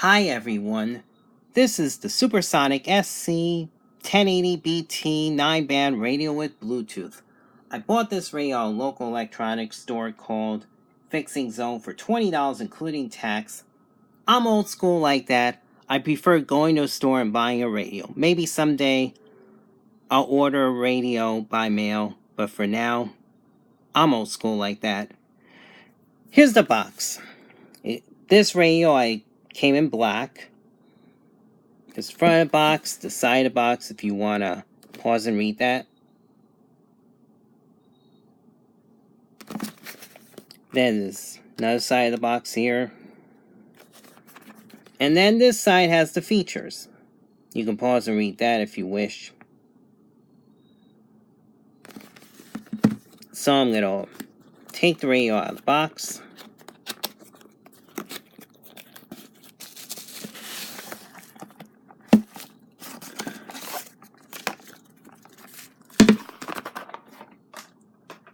Hi everyone, this is the Supersonic SC-1080BT 9-band radio with Bluetooth. I bought this radio at a local electronics store called Fixing Zone for $20 including tax. I'm old school like that. I prefer going to a store and buying a radio. Maybe someday I'll order a radio by mail, but for now, I'm old school like that. Here's the box. This radio I came in black. This front of the box, the side of the box, if you want to pause and read that. Then there's another side of the box here. And then this side has the features. You can pause and read that if you wish. So I'm going to take the radio out of the box.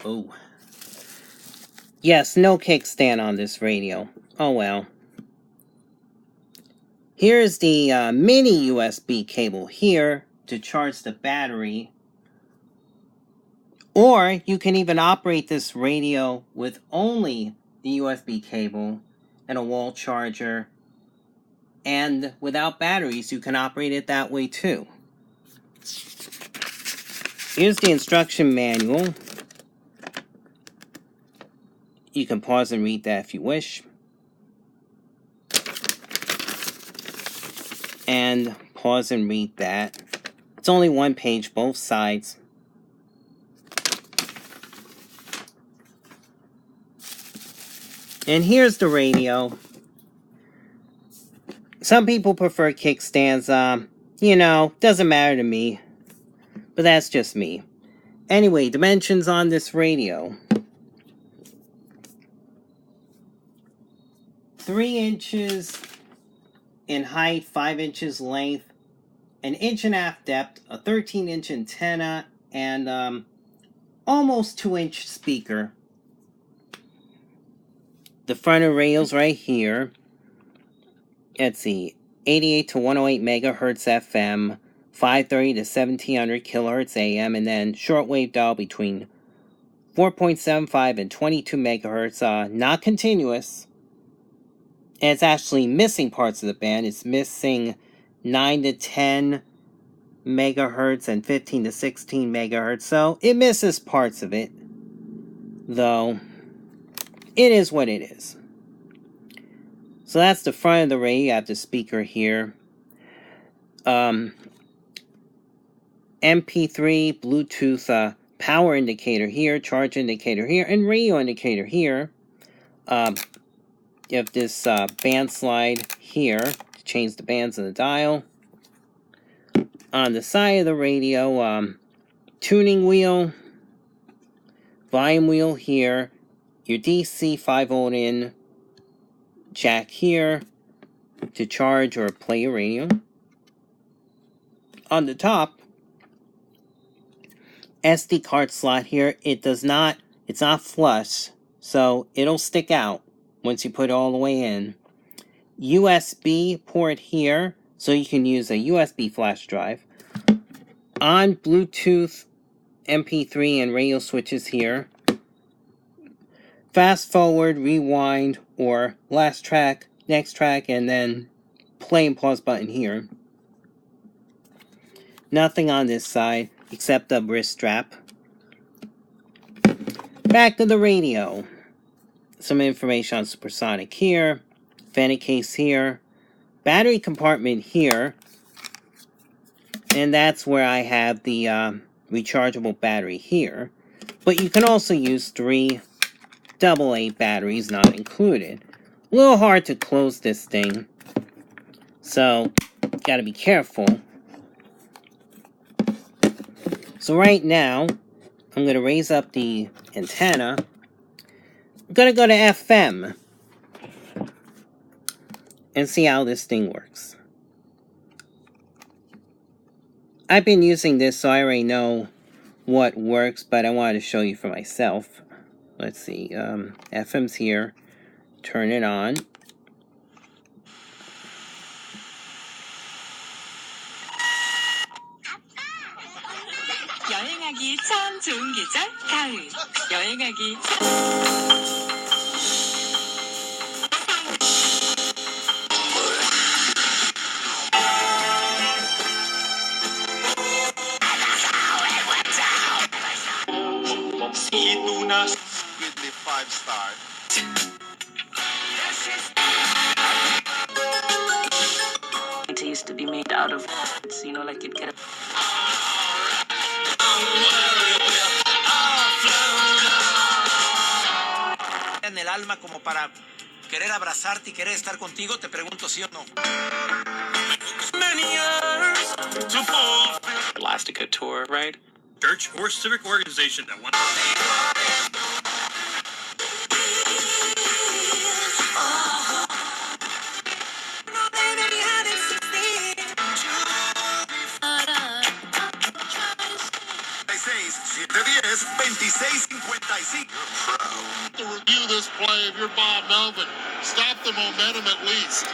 Oh. Yes, no kickstand on this radio. Oh well. Here's the mini USB cable here to charge the battery. Or you can even operate this radio with only the USB cable and a wall charger. And without batteries, you can operate it that way too. Here's the instruction manual. You can pause and read that if you wish. And pause and read that. It's only one page, both sides. And here's the radio. Some people prefer kickstands. Doesn't matter to me. But that's just me. Anyway, dimensions on this radio. 3 inches in height, 5 inches length, an 1.5 depth, a 13-inch antenna, and almost 2-inch speaker. The front of the radio's right here. Let's see, 88 to 108 megahertz FM, 530 to 1700 kilohertz AM, and then shortwave dial between 4.75 and 22 megahertz, not continuous. And it's actually missing parts of the band. It's missing 9 to 10 megahertz and 15 to 16 megahertz. So it misses parts of it. Though, it is what it is. So that's the front of the radio. You have the speaker here. MP3, Bluetooth, power indicator here, charge indicator here, and radio indicator here. You have this band slide here to change the bands of the dial. On the side of the radio, tuning wheel, volume wheel here, your DC 5-volt in jack here to charge or play your radio. On the top, SD card slot here. It's not flush, so it'll stick out once you put it all the way in. USB port here, so you can use a USB flash drive. On Bluetooth, MP3, and radio switches here. Fast forward, rewind, or last track, next track, and then play and pause button here. Nothing on this side except the wrist strap. Back to the radio. Some information on Supersonic here. Fanny case here. Battery compartment here. And that's where I have the rechargeable battery here. But you can also use 3 AA batteries not included. A little hard to close this thing. So, gotta be careful. So right now, I'm going to raise up the antenna. I'm going to go to FM and see how this thing works. I've been using this, so I already know what works, but I wanted to show you for myself. Let's see, FM's here. Turn it on. 여행하기 참 좋은 계절 가을. 여행하기 with the 5-star. It used to be made out of, like it could. En el alma como para querer abrazarte y querer estar contigo, te pregunto sí o no. Elastica tour, right? Church or civic organization that wants. To review this play, if you're Bob Melvin, stop the momentum at least.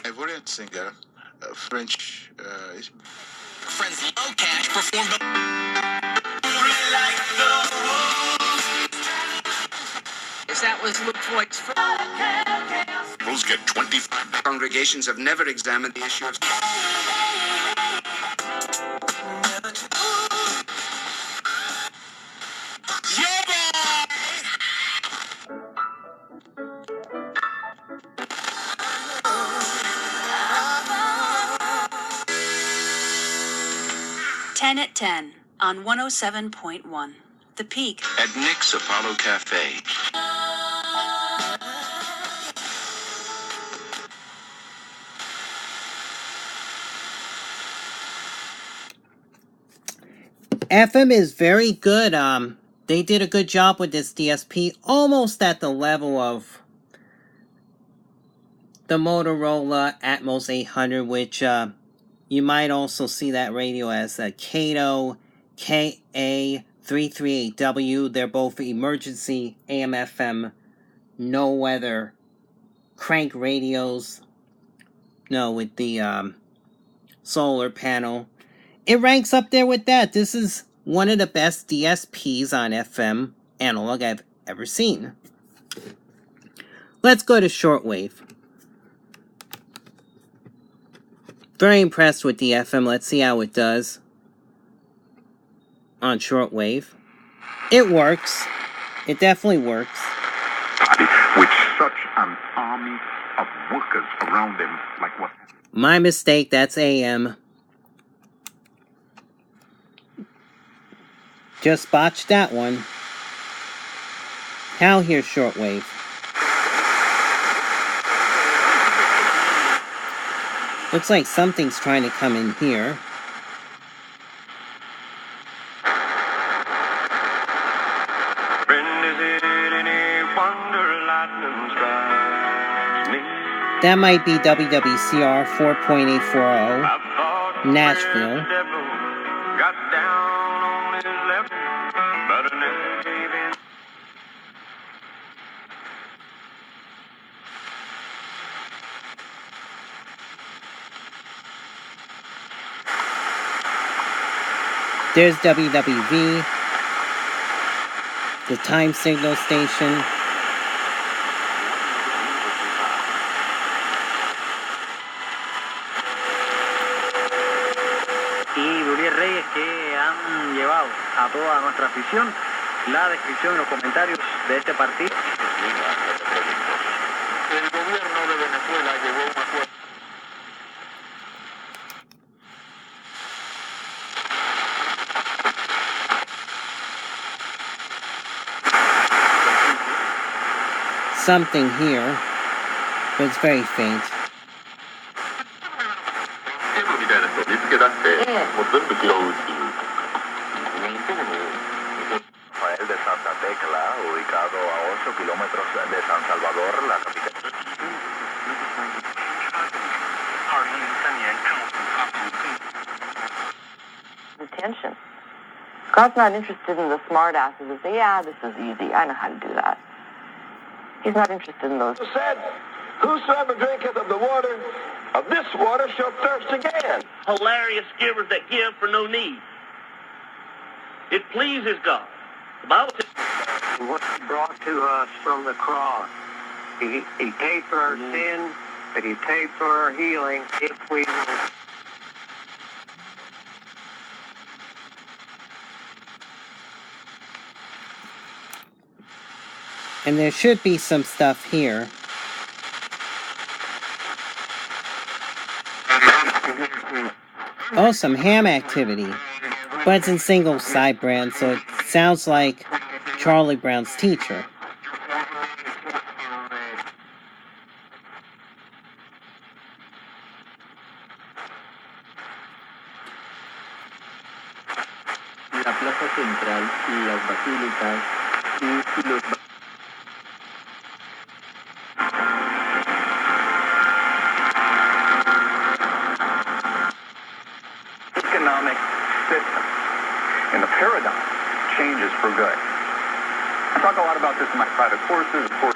A brilliant singer, French. Friends Low Cash performed. Is that was LaCroix's Bulls get 25. Congregations have never examined the issue of. Ten at 10 on 107.1. The Peak. At Nick's Apollo Cafe. FM is very good. They did a good job with this DSP, almost at the level of the Motorola Atmos 800, which you might also see that radio as a Kato KA338W. They're both emergency AM/FM, no weather crank radios. No, with the solar panel. It ranks up there with that. This is one of the best DSPs on FM analog I've ever seen. Let's go to Shortwave. Very impressed with the FM. Let's see how it does on Shortwave. It works. It definitely works. With such an army of workers around them, like what? My mistake, that's AM. Just botched that one. Now here's Shortwave. Looks like something's trying to come in here. That might be WWCR 4.840, Nashville. There's WWV, the time signal station. Y Uriel Reyes, que han llevado a toda nuestra afición la descripción y los comentarios de este partido. El gobierno de Venezuela llegó a un acuerdo. Something here, but it's very faint. Rafael de Santa Tecla, ubicado a 8 kilómetros de San Salvador, la capital. Attention. God's not interested in the smart asses that say, yeah, this is easy. I know how to do that. He's not interested in those. Said Whosoever drinketh of the water, of this water shall thirst again. Hilarious givers that give for no need. It pleases God. The Bible says, what he brought to us from the cross. He paid for our sin, but he paid for our healing if we will. And there should be some stuff here. Oh, some ham activity. But it's in single sideband, so it sounds like Charlie Brown's teacher. La plaza central, las basílicas y los economic system and the paradigm changes for good. I talk a lot about this in my private courses, of course.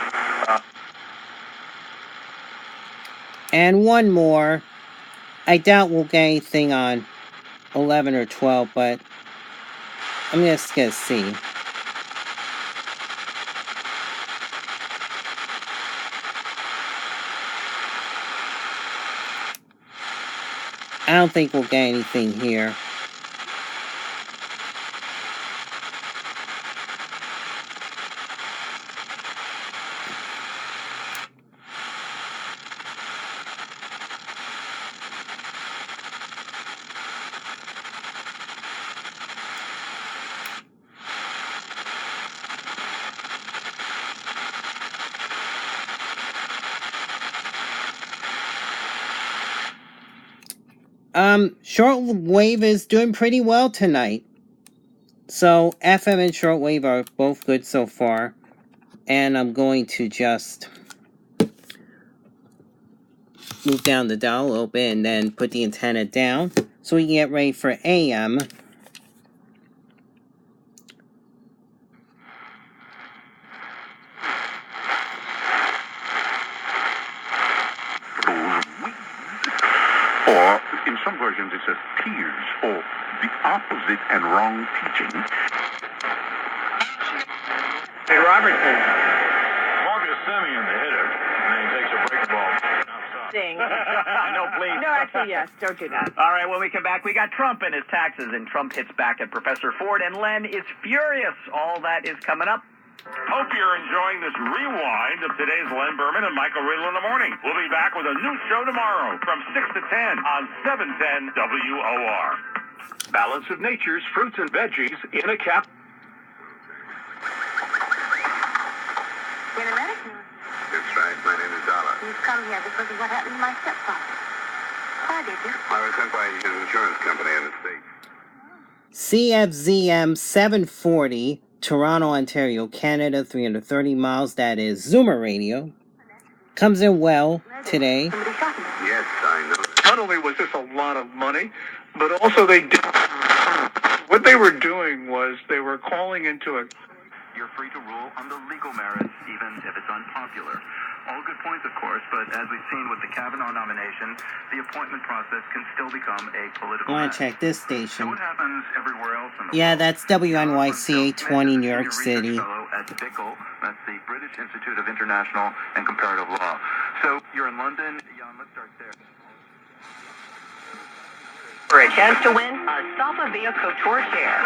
And one more. I doubt we'll get anything on 11 or 12, but I'm just gonna see. I don't think we'll get anything here. Shortwave is doing pretty well tonight. So, FM and Shortwave are both good so far. And I'm going to just move down the dial a little bit and then put the antenna down so we can get ready for AM. Or, in some versions, it says tears, or the opposite and wrong teaching. Hey, Robertson. Marcus Simeon, the hitter, and then he takes a break ball outside. Ding. No, please. No, actually, yes. Don't do that. All right, when we come back, we got Trump and his taxes, and Trump hits back at Professor Ford, and Len is furious. All that is coming up. Hope you're enjoying this rewind of today's Len Berman and Michael Riddle in the morning. We'll be back with a new show tomorrow from 6 to 10 on 710 WOR. Balance of nature's fruits and veggies in a cap. You're an American. That's right. My name is Dollar. You've come here because of what happened to my stepfather. Why did you? I was sent by his insurance company in the States. CFZM 740, Toronto, Ontario, Canada, 330 miles. That is Zoomer Radio. Comes in well today. Somebody shot him. Yes, I know. Not only was this a lot of money, but also what they were doing was they were calling into a... You're free to rule on the legal merits, even if it's unpopular. All good points, of course, but as we've seen with the Kavanaugh nomination, the appointment process can still become a political I want mess. to check this So station. what happens everywhere else in the Yeah, world? that's WNYC 820, New York City. Fellow at BICL, that's the British Institute of International and Comparative Law. So you're in London. Jan, let's start there. For a chance to win a Stoppa Via Couture chair.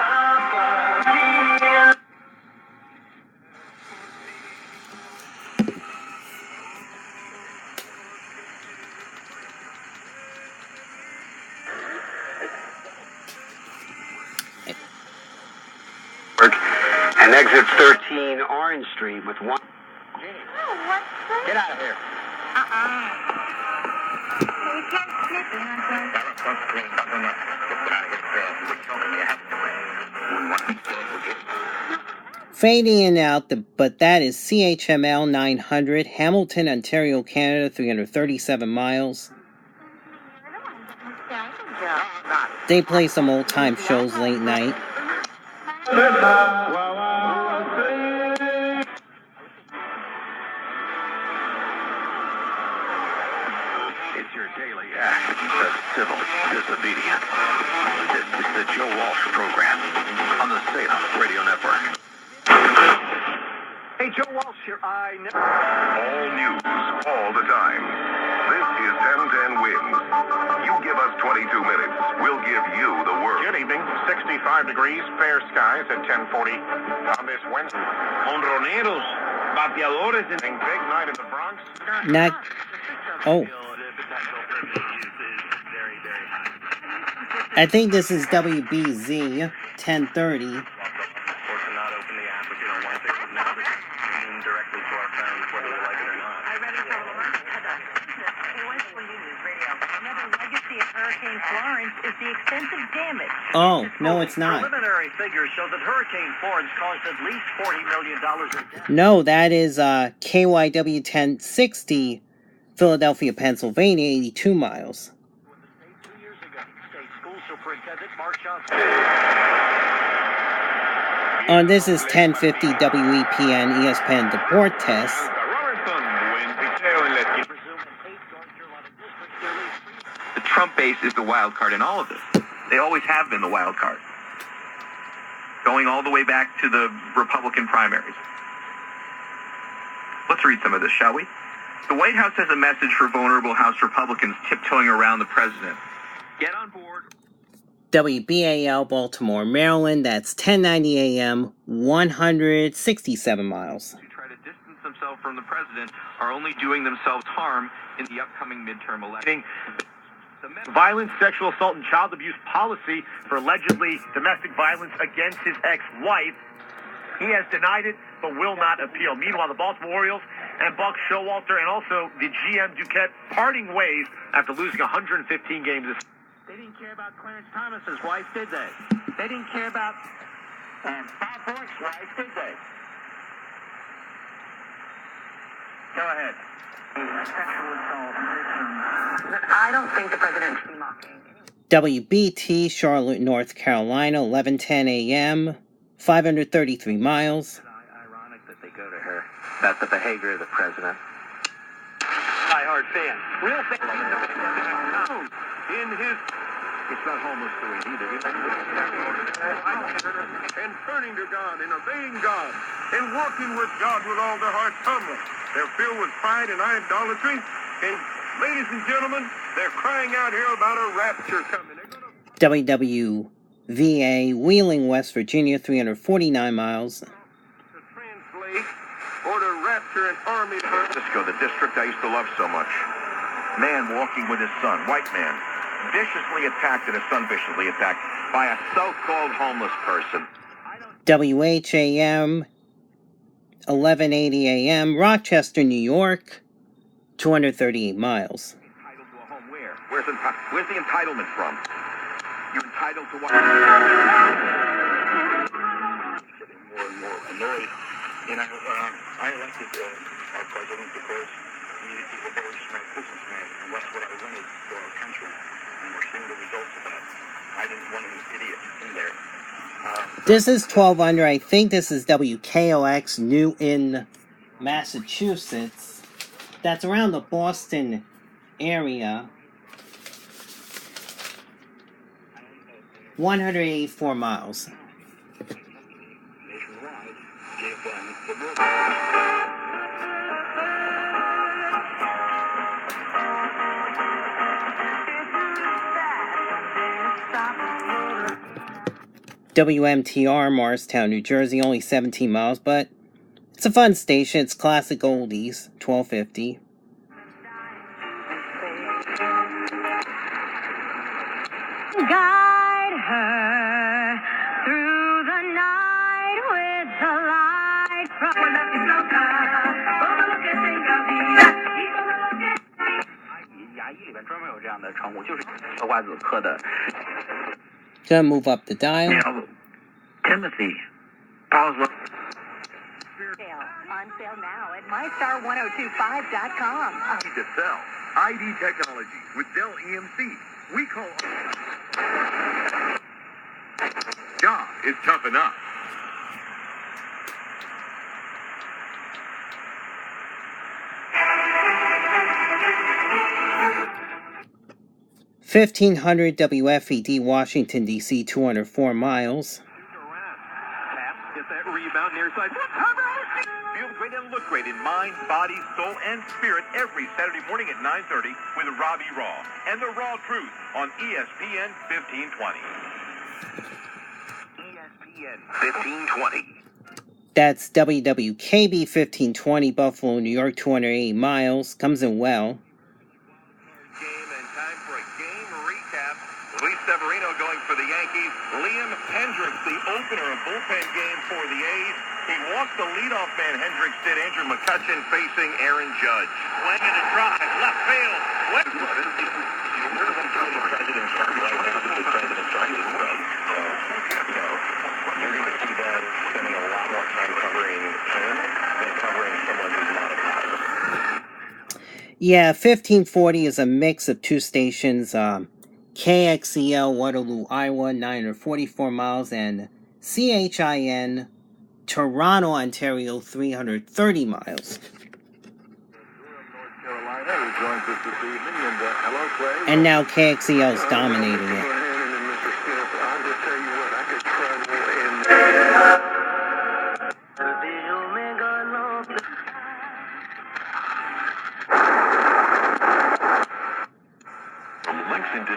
and exit 13 Orange Street with one. Oh, what's that? Get out of here. We can't slip in, Fading in and out, but that is CHML 900, Hamilton, Ontario, Canada, 337 miles. They play some old-time shows late night. civil disobedience. This is the Joe Walsh program on the Salem Radio Network. Hey, Joe Walsh here. All news, all the time. This is 1010 Wins. You give us 22 minutes, we'll give you the world. Good evening. 65 degrees, fair skies at 10:40 on this Wednesday. Honroneros, bateadores, and big night in the Bronx. Not. Oh. I think this is WBZ 1030. Hurricane Florence is the extensive damage. Oh, no, it's not. Preliminary figures show that Hurricane Florence caused at least $40 million in death. No, that is KYW 1060, Philadelphia, Pennsylvania, 82 miles. This is 1050 WEPN ESPN Deportes. The Trump base is the wild card in all of this. They always have been the wild card. Going all the way back to the Republican primaries. Let's read some of this, shall we? The White House has a message for vulnerable House Republicans tiptoeing around the president. Get on board. WBAL, Baltimore, Maryland, that's 1090 AM, 167 miles. Who try to distance themselves from the president are only doing themselves harm in the upcoming midterm election. Violence, sexual assault, and child abuse policy for allegedly domestic violence against his ex-wife. He has denied it, but will not appeal. Meanwhile, the Baltimore Orioles and Buck Showalter and also the GM Duquette parting ways after losing 115 games this. They didn't care about Clarence Thomas's wife, did they? They didn't care about Bob Bork's wife, did they? Go ahead. I don't think the president should be mocking. WBT, Charlotte, North Carolina, 1110 AM, 533 miles. Ironic that they go to her about the behavior of the president. Die-hard fan. Real fan. In his... It's not homeless to it either. And turning to God and obeying God and walking with God with all their hearts humbly. They're filled with pride and idolatry. And ladies and gentlemen, they're crying out here about a rapture coming. WWVA, Wheeling, West Virginia, 349 miles. To translate or to rapture an army. Francisco, the district I used to love so much. Man walking with his son, white man, viciously attacked and his son viciously attacked by a so-called homeless person. WHAM, 1180 AM, Rochester, New York, 238 miles. Entitled to a home where? Where's the entitlement from? You're entitled to one. Getting more and more annoyed. You know, I elected our president because he's a very smart businessman, and that's what I wanted for our country. And we're seeing the results of that. I didn't want an idiot in there. This is 12 under. I think this is WKOX, Newton, Massachusetts. That's around the Boston area. 184 miles. Nationwide, JFM, the WMTR, Morristown, New Jersey, only 17 miles, but it's a fun station. It's classic oldies, 1250. Guide her through the night with the light from Gonna move up the dial. Timothy, pause. On sale now at MyStar1025.com. To sell ID technology with Dell EMC. We call job is tough enough. 1500 WFED, Washington, D.C., 204 miles. Get that rebound near side. Feel great and look great in mind, body, soul, and spirit every Saturday morning at 9:30 with Robbie Raw and the Raw Truth on ESPN 1520. ESPN 1520. That's WWKB 1520, Buffalo, New York, 280 miles. Comes in well. Game and time for a game recap. Luis Severino going for the Yankees. Liam Hendricks, the opener, a bullpen game for the A's. He walked the leadoff man, Hendricks did. Andrew McCutchen facing Aaron Judge. Swing and a drive, left field. You're going to see them spending a lot more time covering him than covering someone who's not a pilot. Yeah, 1540 is a mix of two stations, KXEL, Waterloo, Iowa, 944 miles, and CHIN, Toronto, Ontario, 330 miles. And now KXEL is dominating it.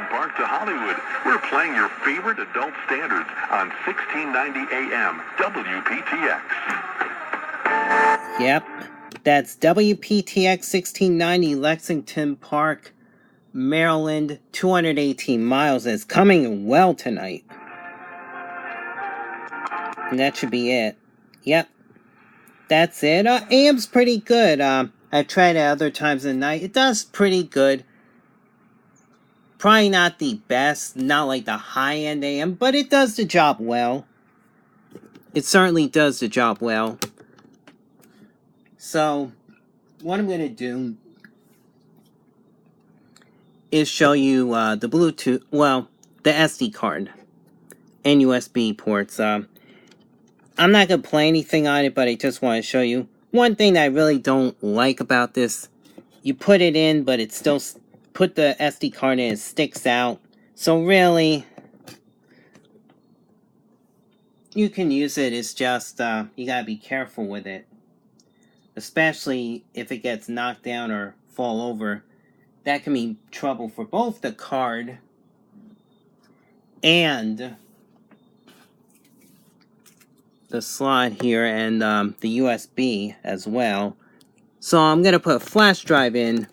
Park to Hollywood. We're playing your favorite adult standards on 1690 AM WPTX. Yep, that's WPTX 1690 Lexington Park, Maryland, 218 miles. It's coming in well tonight. And that should be it. Yep, that's it. AM's pretty good. I've tried it other times of the night. It does pretty good. Probably not the best, not like the high-end AM, but it does the job well. It certainly does the job well. So, what I'm going to do is show you the Bluetooth, well, the SD card and USB ports. I'm not going to play anything on it, but I just want to show you. One thing that I really don't like about this, you put it in, but it's still... put the SD card in, it sticks out. So really, you can use it, it's just, you gotta be careful with it. Especially if it gets knocked down or fall over. That can be trouble for both the card and the slot here and the USB as well. So I'm gonna put a flash drive in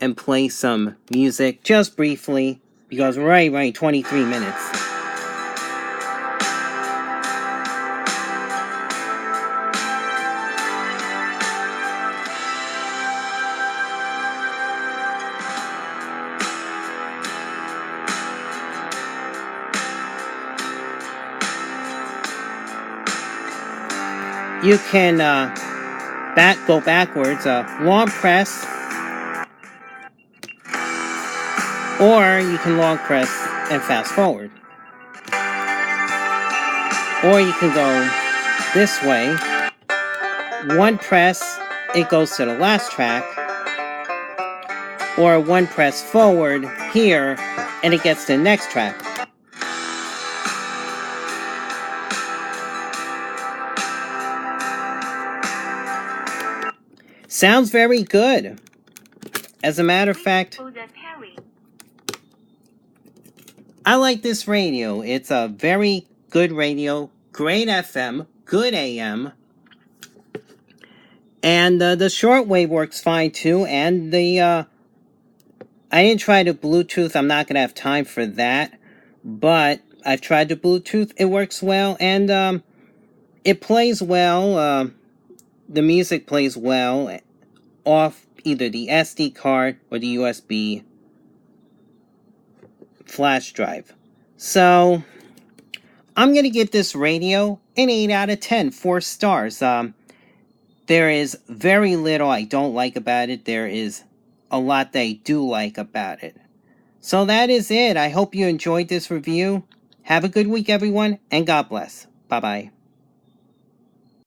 and play some music, just briefly, because we're already running 23 minutes. You can go backwards, long press, or you can long press and fast forward. Or you can go this way. One press, it goes to the last track. Or one press forward here, and it gets to the next track. Sounds very good. As a matter of fact, I like this radio. It's a very good radio, great FM, good AM, and the shortwave works fine too. And the I didn't try the Bluetooth. I'm not gonna have time for that, but I've tried the Bluetooth. It works well, and it plays well. The music plays well off either the SD card or the USB flash drive. So I'm going to give this radio an 8 out of 10, 4 stars. There is very little I don't like about it. There is a lot that I do like about it. So that is it. I hope you enjoyed this review. Have a good week, everyone, and God bless. Bye-bye.